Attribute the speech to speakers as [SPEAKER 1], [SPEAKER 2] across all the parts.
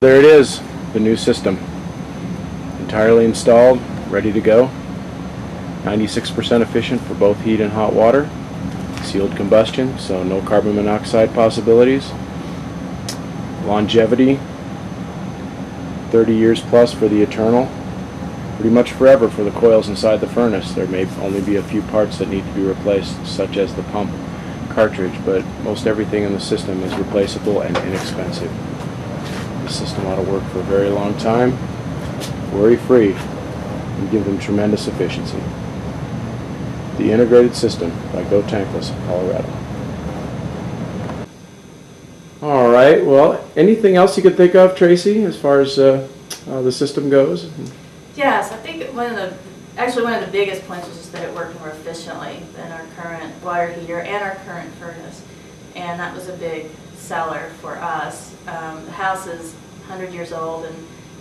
[SPEAKER 1] There it is, the new system. Entirely installed, ready to go. 96% efficient for both heat and hot water. Sealed combustion, so no carbon monoxide possibilities. Longevity, 30 years plus for the eternal. Pretty much forever for the coils inside the furnace. There may only be a few parts that need to be replaced, such as the pump cartridge, but most everything in the system is replaceable and inexpensive. The system ought to work for a very long time, worry-free, and give them tremendous efficiency. The integrated system by Go Tankless of Colorado. All right, well, anything else you could think of, Tracy, as far as the system goes?
[SPEAKER 2] Yes, I think one of the biggest points was just that it worked more efficiently than our current water heater and our current furnace, and that was a big seller for us. The house is 100 years old, and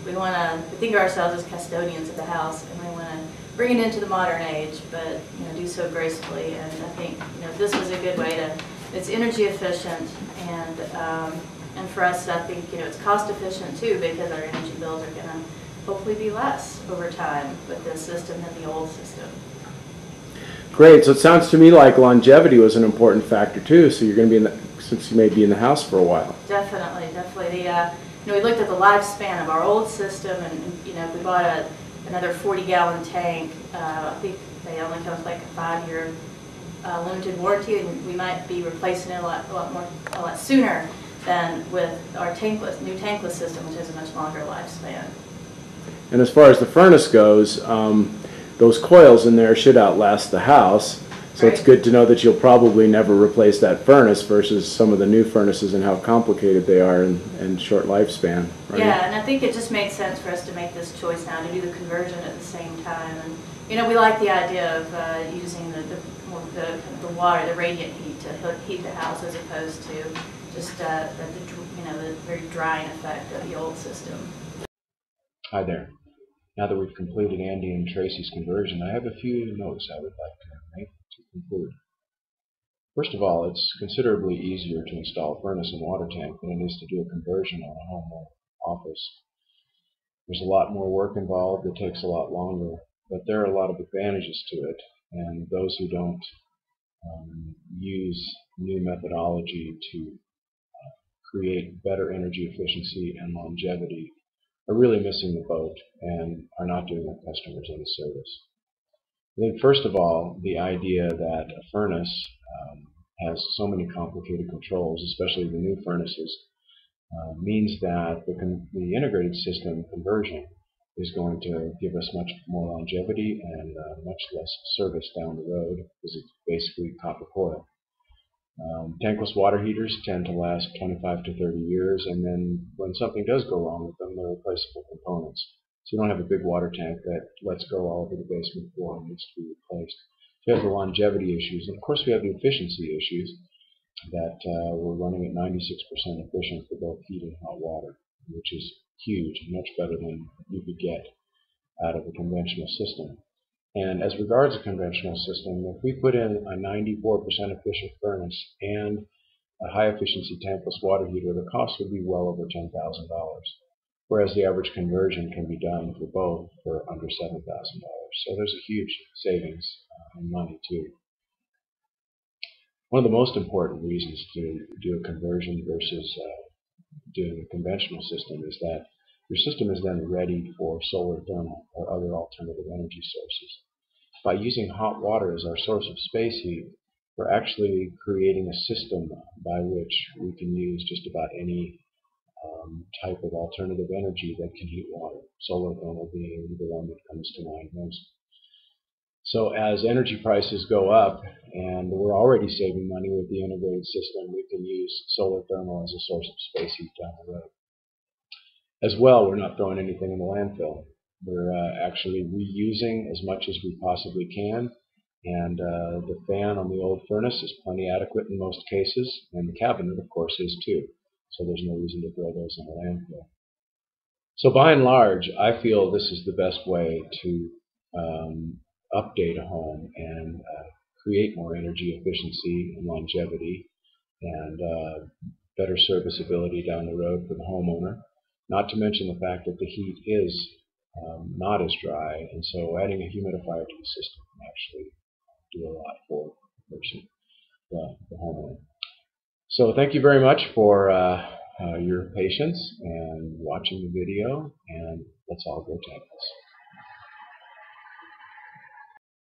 [SPEAKER 2] we think of ourselves as custodians of the house, and we want to bring it into the modern age, but do so gracefully. And I think this was a good way to. It's energy efficient, and for us, I think it's cost efficient too, because our energy bills are going to hopefully be less over time with this system than the old system.
[SPEAKER 1] Great. So it sounds to me like longevity was an important factor too. So you're going to be since you may be in the house for a while.
[SPEAKER 2] Definitely. We looked at the lifespan of our old system, and if we bought another 40-gallon tank, I think they only come with like a 5-year limited warranty, and we might be replacing it a lot sooner than with our new tankless system, which has a much longer lifespan.
[SPEAKER 1] And as far as the furnace goes, those coils in there should outlast the house. So
[SPEAKER 2] Right.
[SPEAKER 1] It's good to know that you'll probably never replace that furnace versus some of the new furnaces and how complicated they are and short lifespan. Right?
[SPEAKER 2] Yeah, and I think it just made sense for us to make this choice now to do the conversion at the same time. And we like the idea of using the water, the radiant heat to heat the house, as opposed to just the very drying effect of the old system.
[SPEAKER 1] Hi there. Now that we've completed Andy and Tracy's conversion, I have a few notes I would like to make to conclude. First of all, it's considerably easier to install a furnace and water tank than it is to do a conversion on a home or office. There's a lot more work involved, it takes a lot longer, but there are a lot of advantages to it, and those who don't use new methodology to create better energy efficiency and longevity are really missing the boat and are not doing their customers any service. I think first of all, the idea that a furnace has so many complicated controls, especially the new furnaces, means that the integrated system conversion is going to give us much more longevity and much less service down the road, because it's basically copper coil. Tankless water heaters tend to last 25 to 30 years, and then when something does go wrong with them, they're replaceable components. So you don't have a big water tank that lets go all over the basement floor and needs to be replaced. So you have the longevity issues, and of course we have the efficiency issues that we're running at 96% efficient for both heat and hot water, which is huge, much better than you could get out of a conventional system. And as regards a conventional system, if we put in a 94% efficient furnace and a high-efficiency tankless water heater, the cost would be well over $10,000, whereas the average conversion can be done for both for under $7,000. So there's a huge savings in money, too. One of the most important reasons to do a conversion versus doing a conventional system is that your system is then ready for solar thermal or other alternative energy sources. By using hot water as our source of space heat, we're actually creating a system by which we can use just about any type of alternative energy that can heat water, solar thermal being the one that comes to mind most. So as energy prices go up, and we're already saving money with the integrated system, we can use solar thermal as a source of space heat down the road. As well, we're not throwing anything in the landfill. We're actually reusing as much as we possibly can, and the fan on the old furnace is plenty adequate in most cases, and the cabinet, of course, is too. So there's no reason to throw those in the landfill. So by and large, I feel this is the best way to update a home and create more energy efficiency and longevity and better serviceability down the road for the homeowner. not to mention the fact that the heat is not as dry, and so adding a humidifier to the system can actually do a lot for the person, the homeowner. So thank you very much for your patience and watching the video, and let's all go tankless.